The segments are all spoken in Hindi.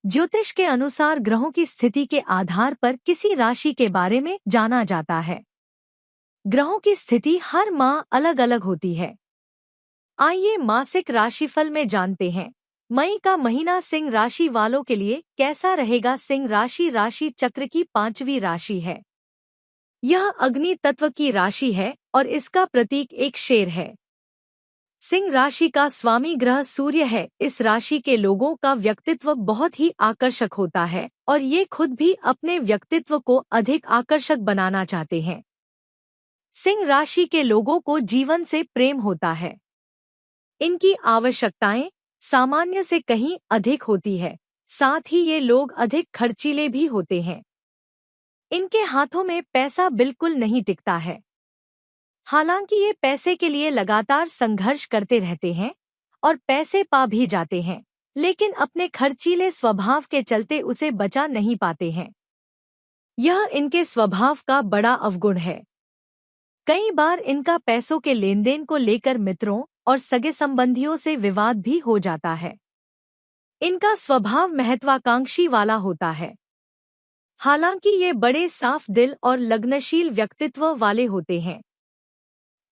ज्योतिष के अनुसार ग्रहों की स्थिति के आधार पर किसी राशि के बारे में जाना जाता है। ग्रहों की स्थिति हर माह अलग अलग होती है। आइए मासिक राशिफल में जानते हैं। मई का महीना सिंह राशि वालों के लिए कैसा रहेगा। सिंह राशि राशि चक्र की 5वीं राशि है। यह अग्नि तत्व की राशि है और इसका प्रतीक एक शेर है। सिंह राशि का स्वामी ग्रह सूर्य है। इस राशि के लोगों का व्यक्तित्व बहुत ही आकर्षक होता है और ये खुद भी अपने व्यक्तित्व को अधिक आकर्षक बनाना चाहते हैं। सिंह राशि के लोगों को जीवन से प्रेम होता है। इनकी आवश्यकताएं सामान्य से कहीं अधिक होती है, साथ ही ये लोग अधिक खर्चीले भी होते हैं। इनके हाथों में पैसा बिल्कुल नहीं टिकता है। हालांकि ये पैसे के लिए लगातार संघर्ष करते रहते हैं और पैसे पा भी जाते हैं, लेकिन अपने खर्चीले स्वभाव के चलते उसे बचा नहीं पाते हैं। यह इनके स्वभाव का बड़ा अवगुण है। कई बार इनका पैसों के लेनदेन को लेकर मित्रों और सगे संबंधियों से विवाद भी हो जाता है। इनका स्वभाव महत्वाकांक्षी वाला होता है। हालांकि ये बड़े साफ दिल और लगनशील व्यक्तित्व वाले होते हैं।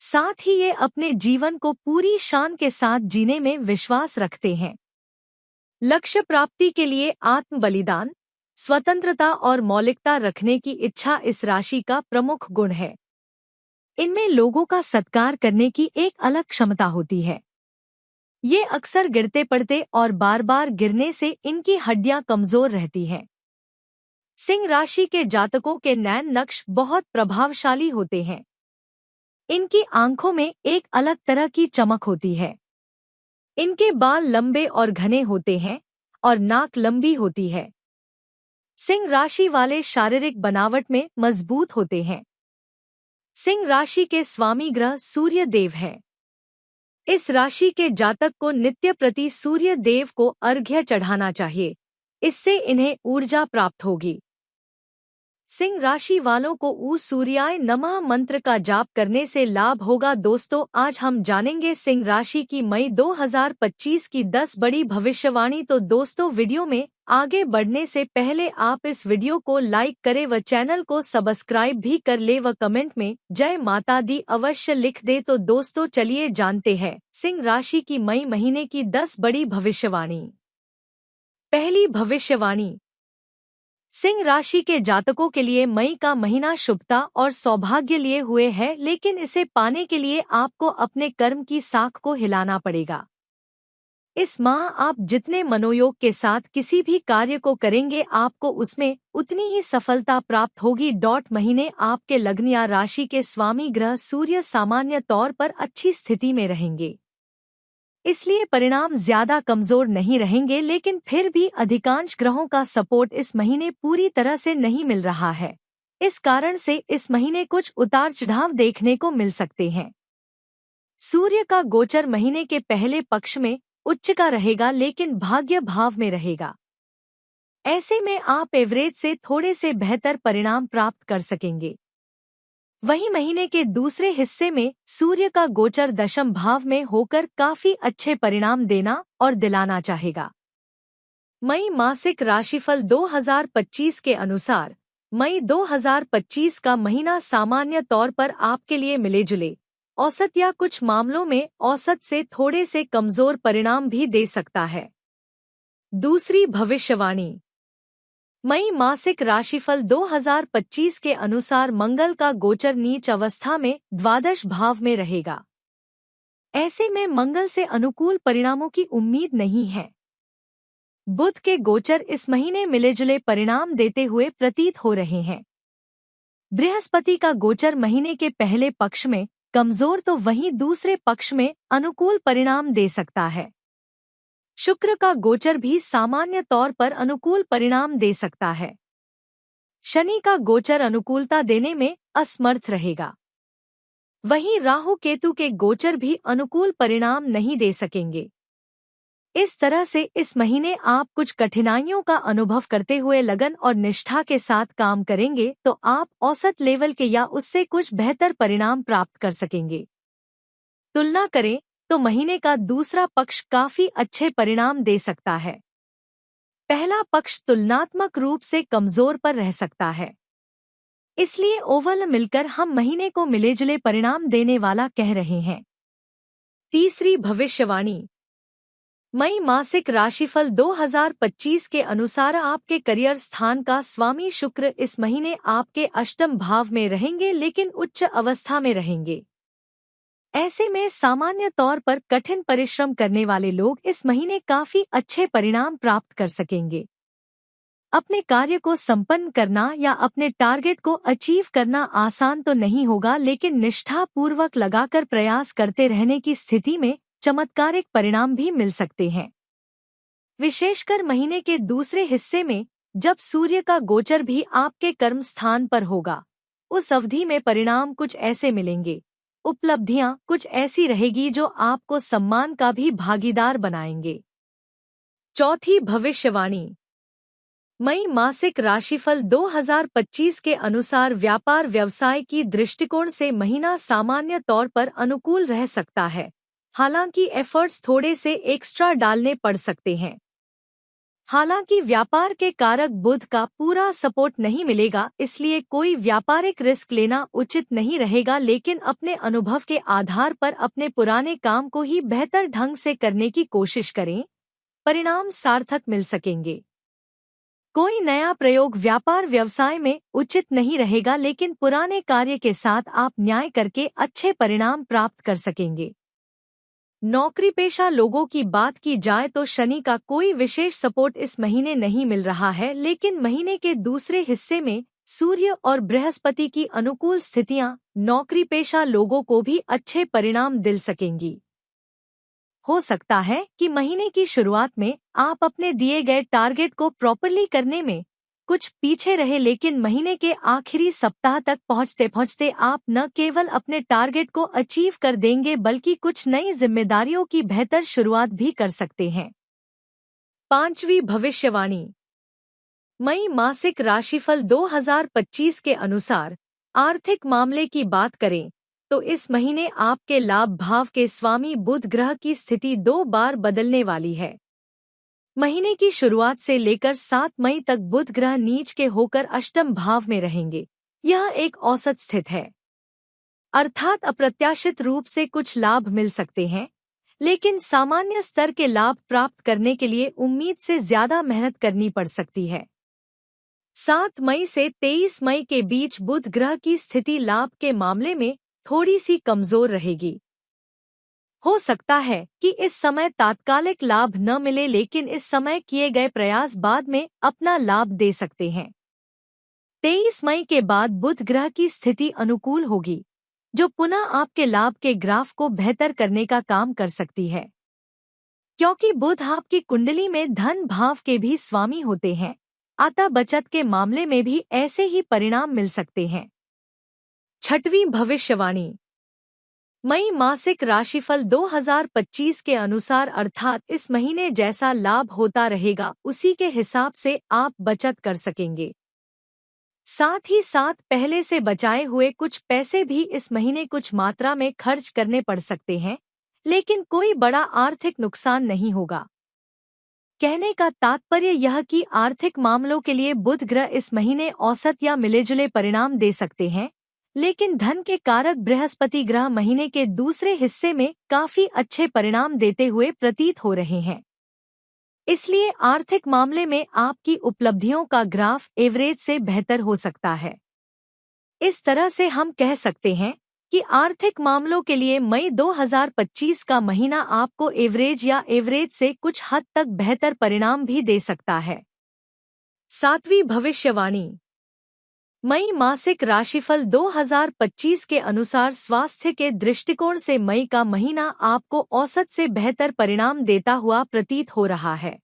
साथ ही ये अपने जीवन को पूरी शान के साथ जीने में विश्वास रखते हैं। लक्ष्य प्राप्ति के लिए आत्म बलिदान, स्वतंत्रता और मौलिकता रखने की इच्छा इस राशि का प्रमुख गुण है। इनमें लोगों का सत्कार करने की एक अलग क्षमता होती है। ये अक्सर गिरते पड़ते और बार बार गिरने से इनकी हड्डियां कमजोर रहती हैं। सिंह राशि के जातकों के नैन नक्श बहुत प्रभावशाली होते हैं। इनकी आंखों में एक अलग तरह की चमक होती है। इनके बाल लंबे और घने होते हैं और नाक लंबी होती है। सिंह राशि वाले शारीरिक बनावट में मजबूत होते हैं। सिंह राशि के स्वामी ग्रह सूर्य देव है। इस राशि के जातक को नित्य प्रति सूर्य देव को अर्घ्य चढ़ाना चाहिए। इससे इन्हें ऊर्जा प्राप्त होगी। सिंह राशि वालों को ऊ सूर्याय नमः मंत्र का जाप करने से लाभ होगा। दोस्तों, आज हम जानेंगे सिंह राशि की मई 2025 की 10 बड़ी भविष्यवाणी। तो दोस्तों, वीडियो में आगे बढ़ने से पहले आप इस वीडियो को लाइक करें व चैनल को सब्सक्राइब भी कर ले व कमेंट में जय माता दी अवश्य लिख दे। तो दोस्तों, चलिए जानते हैं सिंह राशि की मई महीने की 10 बड़ी भविष्यवाणी। पहली भविष्यवाणी, सिंह राशि के जातकों के लिए मई का महीना शुभता और सौभाग्य लिए हुए है, लेकिन इसे पाने के लिए आपको अपने कर्म की साख को हिलाना पड़ेगा। इस माह आप जितने मनोयोग के साथ किसी भी कार्य को करेंगे, आपको उसमें उतनी ही सफलता प्राप्त होगी। महीने आपके लग्न या राशि के स्वामी ग्रह सूर्य सामान्य तौर पर अच्छी स्थिति में रहेंगे, इसलिए परिणाम ज्यादा कमजोर नहीं रहेंगे, लेकिन फिर भी अधिकांश ग्रहों का सपोर्ट इस महीने पूरी तरह से नहीं मिल रहा है। इस कारण से इस महीने कुछ उतार चढ़ाव देखने को मिल सकते हैं। सूर्य का गोचर महीने के पहले पक्ष में उच्च का रहेगा, लेकिन भाग्य भाव में रहेगा। ऐसे में आप एवरेज से थोड़े से बेहतर परिणाम प्राप्त कर सकेंगे। वहीं महीने के दूसरे हिस्से में सूर्य का गोचर दशम भाव में होकर काफी अच्छे परिणाम देना और दिलाना चाहेगा। मई मासिक राशिफल 2025 के अनुसार मई 2025 का महीना सामान्य तौर पर आपके लिए मिले जुले औसत या कुछ मामलों में औसत से थोड़े से कमजोर परिणाम भी दे सकता है। दूसरी भविष्यवाणी, मई मासिक राशिफल 2025 के अनुसार मंगल का गोचर नीच अवस्था में द्वादश भाव में रहेगा। ऐसे में मंगल से अनुकूल परिणामों की उम्मीद नहीं है। बुध के गोचर इस महीने मिलेजुले परिणाम देते हुए प्रतीत हो रहे हैं। बृहस्पति का गोचर महीने के पहले पक्ष में कमजोर तो वहीं दूसरे पक्ष में अनुकूल परिणाम दे सकता है। शुक्र का गोचर भी सामान्य तौर पर अनुकूल परिणाम दे सकता है। शनि का गोचर अनुकूलता देने में असमर्थ रहेगा। वहीं राहु केतु के गोचर भी अनुकूल परिणाम नहीं दे सकेंगे। इस तरह से इस महीने आप कुछ कठिनाइयों का अनुभव करते हुए लगन और निष्ठा के साथ काम करेंगे तो आप औसत लेवल के या उससे कुछ बेहतर परिणाम प्राप्त कर सकेंगे। तुलना करें तो महीने का दूसरा पक्ष काफी अच्छे परिणाम दे सकता है। पहला पक्ष तुलनात्मक रूप से कमजोर पर रह सकता है। इसलिए ओवल मिलकर हम महीने को मिलेजुले परिणाम देने वाला कह रहे हैं। तीसरी भविष्यवाणी। मई मासिक राशिफल 2025 के अनुसार आपके करियर स्थान का स्वामी शुक्र इस महीने आपके अष्टम भाव में रहेंगे, लेकिन उच्च अवस्था में रहेंगे। ऐसे में सामान्य तौर पर कठिन परिश्रम करने वाले लोग इस महीने काफी अच्छे परिणाम प्राप्त कर सकेंगे। अपने कार्य को संपन्न करना या अपने टारगेट को अचीव करना आसान तो नहीं होगा, लेकिन निष्ठा पूर्वक लगाकर प्रयास करते रहने की स्थिति में चमत्कारिक परिणाम भी मिल सकते हैं। विशेषकर महीने के दूसरे हिस्से में जब सूर्य का गोचर भी आपके कर्म स्थान पर होगा, उस अवधि में परिणाम कुछ ऐसे मिलेंगे, उपलब्धियां कुछ ऐसी रहेगी जो आपको सम्मान का भी भागीदार बनाएंगे। चौथी भविष्यवाणी। मई मासिक राशिफल 2025 के अनुसार व्यापार व्यवसाय की दृष्टिकोण से महीना सामान्य तौर पर अनुकूल रह सकता है, हालांकि एफर्ट्स थोड़े से एक्स्ट्रा डालने पड़ सकते हैं। हालांकि व्यापार के कारक बुध का पूरा सपोर्ट नहीं मिलेगा, इसलिए कोई व्यापारिक रिस्क लेना उचित नहीं रहेगा, लेकिन अपने अनुभव के आधार पर अपने पुराने काम को ही बेहतर ढंग से करने की कोशिश करें, परिणाम सार्थक मिल सकेंगे। कोई नया प्रयोग व्यापार व्यवसाय में उचित नहीं रहेगा, लेकिन पुराने कार्य के साथ आप न्याय करके अच्छे परिणाम प्राप्त कर सकेंगे। नौकरी पेशा लोगों की बात की जाए तो शनि का कोई विशेष सपोर्ट इस महीने नहीं मिल रहा है, लेकिन महीने के दूसरे हिस्से में सूर्य और बृहस्पति की अनुकूल स्थितियां नौकरी पेशा लोगों को भी अच्छे परिणाम दिल सकेंगी। हो सकता है कि महीने की शुरुआत में आप अपने दिए गए टारगेट को प्रॉपरली करने में कुछ पीछे रहे, लेकिन महीने के आखिरी सप्ताह तक पहुंचते पहुंचते आप न केवल अपने टारगेट को अचीव कर देंगे, बल्कि कुछ नई जिम्मेदारियों की बेहतर शुरुआत भी कर सकते हैं। पांचवी भविष्यवाणी। मई मासिक राशिफल 2025 के अनुसार आर्थिक मामले की बात करें तो इस महीने आपके लाभ भाव के स्वामी बुध ग्रह की स्थिति 2 बार बदलने वाली है। महीने की शुरुआत से लेकर 7 मई तक बुध ग्रह नीच के होकर अष्टम भाव में रहेंगे। यह एक औसत स्थिति है, अर्थात अप्रत्याशित रूप से कुछ लाभ मिल सकते हैं, लेकिन सामान्य स्तर के लाभ प्राप्त करने के लिए उम्मीद से ज्यादा मेहनत करनी पड़ सकती है। 7 मई से 23 मई के बीच बुध ग्रह की स्थिति लाभ के मामले में थोड़ी सी कमजोर रहेगी। हो सकता है कि इस समय तात्कालिक लाभ न मिले, लेकिन इस समय किए गए प्रयास बाद में अपना लाभ दे सकते हैं। 23 मई के बाद बुध ग्रह की स्थिति अनुकूल होगी, जो पुनः आपके लाभ के ग्राफ को बेहतर करने का काम कर सकती है। क्योंकि बुध आपकी कुंडली में धन भाव के भी स्वामी होते हैं, अतः बचत के मामले में भी ऐसे ही परिणाम मिल सकते हैं। छठवीं भविष्यवाणी। मई मासिक राशिफल 2025 के अनुसार, अर्थात इस महीने जैसा लाभ होता रहेगा उसी के हिसाब से आप बचत कर सकेंगे। साथ ही साथ पहले से बचाए हुए कुछ पैसे भी इस महीने कुछ मात्रा में खर्च करने पड़ सकते हैं, लेकिन कोई बड़ा आर्थिक नुकसान नहीं होगा। कहने का तात्पर्य यह कि आर्थिक मामलों के लिए बुध ग्रह इस महीने औसत या मिलेजुले परिणाम दे सकते हैं, लेकिन धन के कारक बृहस्पति ग्रह महीने के दूसरे हिस्से में काफी अच्छे परिणाम देते हुए प्रतीत हो रहे हैं। इसलिए आर्थिक मामले में आपकी उपलब्धियों का ग्राफ एवरेज से बेहतर हो सकता है। इस तरह से हम कह सकते हैं कि आर्थिक मामलों के लिए मई 2025 का महीना आपको एवरेज या एवरेज से कुछ हद तक बेहतर परिणाम भी दे सकता है। सातवीं भविष्यवाणी। मई मासिक राशिफल 2025 के अनुसार स्वास्थ्य के दृष्टिकोण से मई का महीना आपको औसत से बेहतर परिणाम देता हुआ प्रतीत हो रहा है।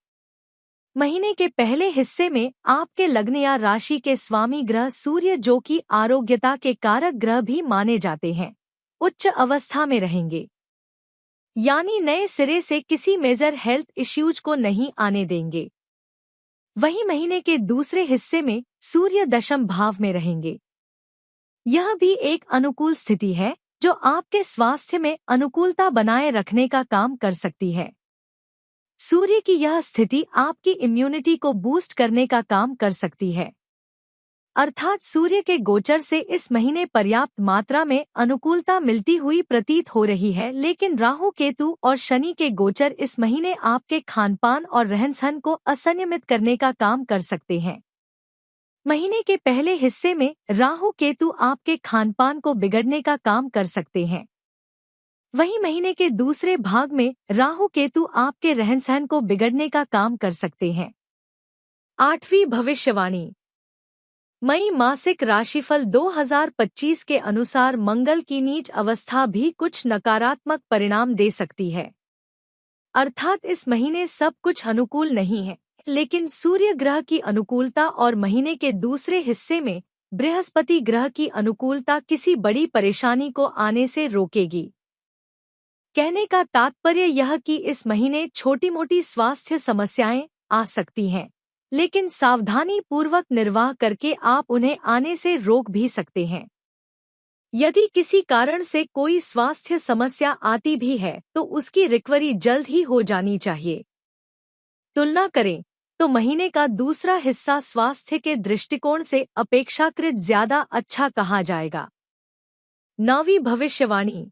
महीने के पहले हिस्से में आपके लग्न या राशि के स्वामी ग्रह सूर्य, जो कि आरोग्यता के कारक ग्रह भी माने जाते हैं, उच्च अवस्था में रहेंगे, यानी नए सिरे से किसी मेजर हेल्थ इश्यूज को नहीं आने देंगे। वहीं महीने के दूसरे हिस्से में सूर्य दशम भाव में रहेंगे। यह भी एक अनुकूल स्थिति है जो आपके स्वास्थ्य में अनुकूलता बनाए रखने का काम कर सकती है। सूर्य की यह स्थिति आपकी इम्यूनिटी को बूस्ट करने का काम कर सकती है। अर्थात सूर्य के गोचर से इस महीने पर्याप्त मात्रा में अनुकूलता मिलती हुई प्रतीत हो रही है, लेकिन राहु केतु और शनि के गोचर इस महीने आपके खानपान और रहन-सहन को असंयमित करने का काम कर सकते हैं। महीने के पहले हिस्से में राहु केतु आपके खानपान को बिगड़ने का काम कर सकते हैं। वहीं महीने के दूसरे भाग में राहु केतु आपके रहन-सहन को बिगड़ने का काम कर सकते हैं। 8वीं भविष्यवाणी। मई मासिक राशिफल 2025 के अनुसार मंगल की नीच अवस्था भी कुछ नकारात्मक परिणाम दे सकती है। अर्थात इस महीने सब कुछ अनुकूल नहीं है, लेकिन सूर्य ग्रह की अनुकूलता और महीने के दूसरे हिस्से में बृहस्पति ग्रह की अनुकूलता किसी बड़ी परेशानी को आने से रोकेगी। कहने का तात्पर्य यह कि इस महीने छोटी-मोटी स्वास्थ्य समस्याएं आ सकती हैं, लेकिन सावधानी पूर्वक निर्वाह करके आप उन्हें आने से रोक भी सकते हैं। यदि किसी कारण से कोई स्वास्थ्य समस्या आती भी है तो उसकी रिकवरी जल्द ही हो जानी चाहिए। तुलना करें तो महीने का दूसरा हिस्सा स्वास्थ्य के दृष्टिकोण से अपेक्षाकृत ज्यादा अच्छा कहा जाएगा। 9वीं भविष्यवाणी।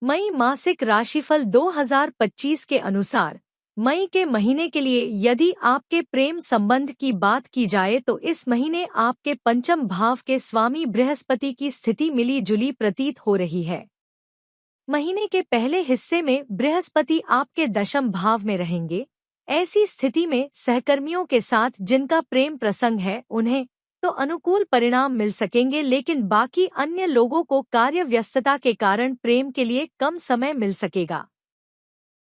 मई मासिक राशिफल 2025 के अनुसार मई के महीने के लिए यदि आपके प्रेम संबंध की बात की जाए तो इस महीने आपके पंचम भाव के स्वामी बृहस्पति की स्थिति मिली जुली प्रतीत हो रही है। महीने के पहले हिस्से में बृहस्पति आपके दशम भाव में रहेंगे। ऐसी स्थिति में सहकर्मियों के साथ जिनका प्रेम प्रसंग है उन्हें तो अनुकूल परिणाम मिल सकेंगे, लेकिन बाकी अन्य लोगों को कार्य व्यस्तता के कारण प्रेम के लिए कम समय मिल सकेगा।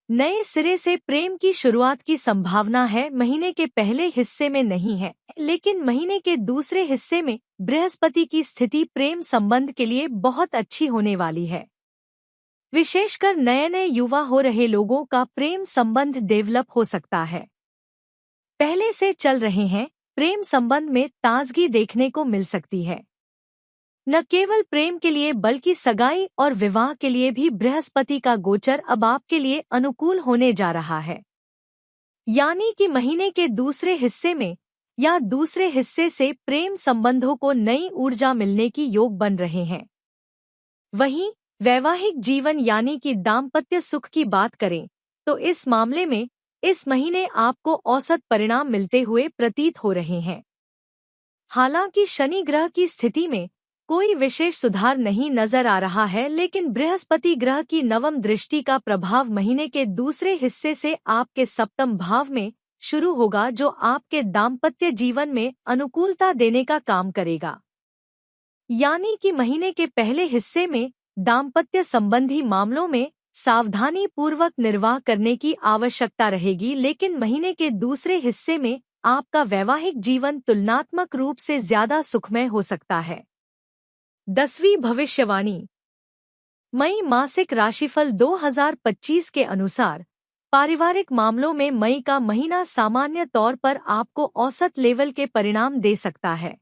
नए सिरे से प्रेम की शुरुआत की संभावना है महीने के पहले हिस्से में नहीं है, लेकिन महीने के दूसरे हिस्से में बृहस्पति की स्थिति प्रेम संबंध के लिए बहुत अच्छी होने वाली है। विशेषकर नए युवा हो रहे लोगों का प्रेम संबंध डेवलप हो सकता है। पहले से चल रहे हैं प्रेम संबंध में ताजगी देखने को मिल सकती है। न केवल प्रेम के लिए बल्कि सगाई और विवाह के लिए भी बृहस्पति का गोचर अब आपके लिए अनुकूल होने जा रहा है। यानी कि महीने के दूसरे हिस्से में या दूसरे हिस्से से प्रेम संबंधों को नई ऊर्जा मिलने की योग बन रहे हैं। वहीं वैवाहिक जीवन यानी कि दाम्पत्य सुख की बात करें तो इस मामले में इस महीने आपको औसत परिणाम मिलते हुए प्रतीत हो रहे हैं। हालांकि शनि ग्रह की स्थिति में कोई विशेष सुधार नहीं नजर आ रहा है, लेकिन बृहस्पति ग्रह की नवम दृष्टि का प्रभाव महीने के दूसरे हिस्से से आपके सप्तम भाव में शुरू होगा, जो आपके दाम्पत्य जीवन में अनुकूलता देने का काम करेगा। यानी कि महीने के पहले हिस्से में दाम्पत्य संबंधी मामलों में सावधानी पूर्वक निर्वाह करने की आवश्यकता रहेगी, लेकिन महीने के दूसरे हिस्से में आपका वैवाहिक जीवन तुलनात्मक रूप से ज्यादा सुखमय हो सकता है। 10वीं भविष्यवाणी। मई मासिक राशिफल 2025 के अनुसार पारिवारिक मामलों में मई का महीना सामान्य तौर पर आपको औसत लेवल के परिणाम दे सकता है।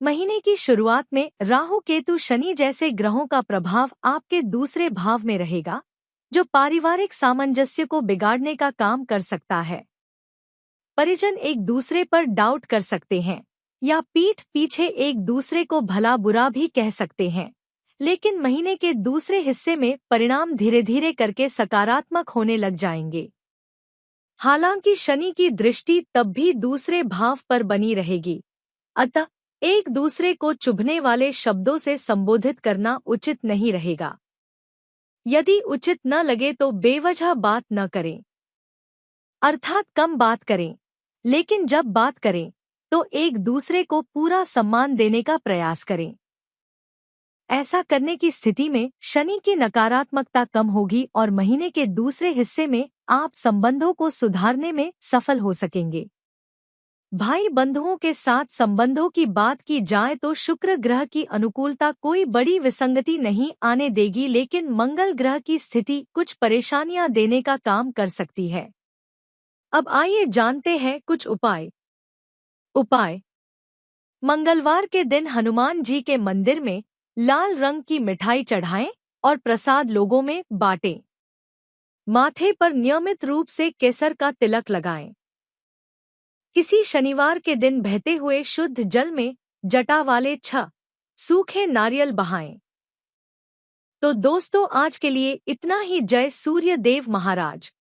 महीने की शुरुआत में राहु केतु शनि जैसे ग्रहों का प्रभाव आपके दूसरे भाव में रहेगा, जो पारिवारिक सामंजस्य को बिगाड़ने का काम कर सकता है। परिजन एक दूसरे पर डाउट कर सकते हैं या पीठ पीछे एक दूसरे को भला बुरा भी कह सकते हैं, लेकिन महीने के दूसरे हिस्से में परिणाम धीरे धीरे करके सकारात्मक होने लग जाएंगे। हालांकि शनि की दृष्टि तब भी दूसरे भाव पर बनी रहेगी, अतः एक दूसरे को चुभने वाले शब्दों से संबोधित करना उचित नहीं रहेगा। यदि उचित न लगे तो बेवजह बात न करें, अर्थात कम बात करें, लेकिन जब बात करें तो एक दूसरे को पूरा सम्मान देने का प्रयास करें। ऐसा करने की स्थिति में शनि की नकारात्मकता कम होगी और महीने के दूसरे हिस्से में आप संबंधों को सुधारने में सफल हो सकेंगे। भाई बंधुओं के साथ संबंधों की बात की जाए तो शुक्र ग्रह की अनुकूलता कोई बड़ी विसंगति नहीं आने देगी, लेकिन मंगल ग्रह की स्थिति कुछ परेशानियां देने का काम कर सकती है। अब आइए जानते हैं कुछ उपाय। मंगलवार के दिन हनुमान जी के मंदिर में लाल रंग की मिठाई चढ़ाएं और प्रसाद लोगों में बांटें। माथे पर नियमित रूप से केसर का तिलक लगाएं। किसी शनिवार के दिन बहते हुए शुद्ध जल में जटा वाले 6 सूखे नारियल बहाएं। तो दोस्तों, आज के लिए इतना ही। जय सूर्य देव महाराज।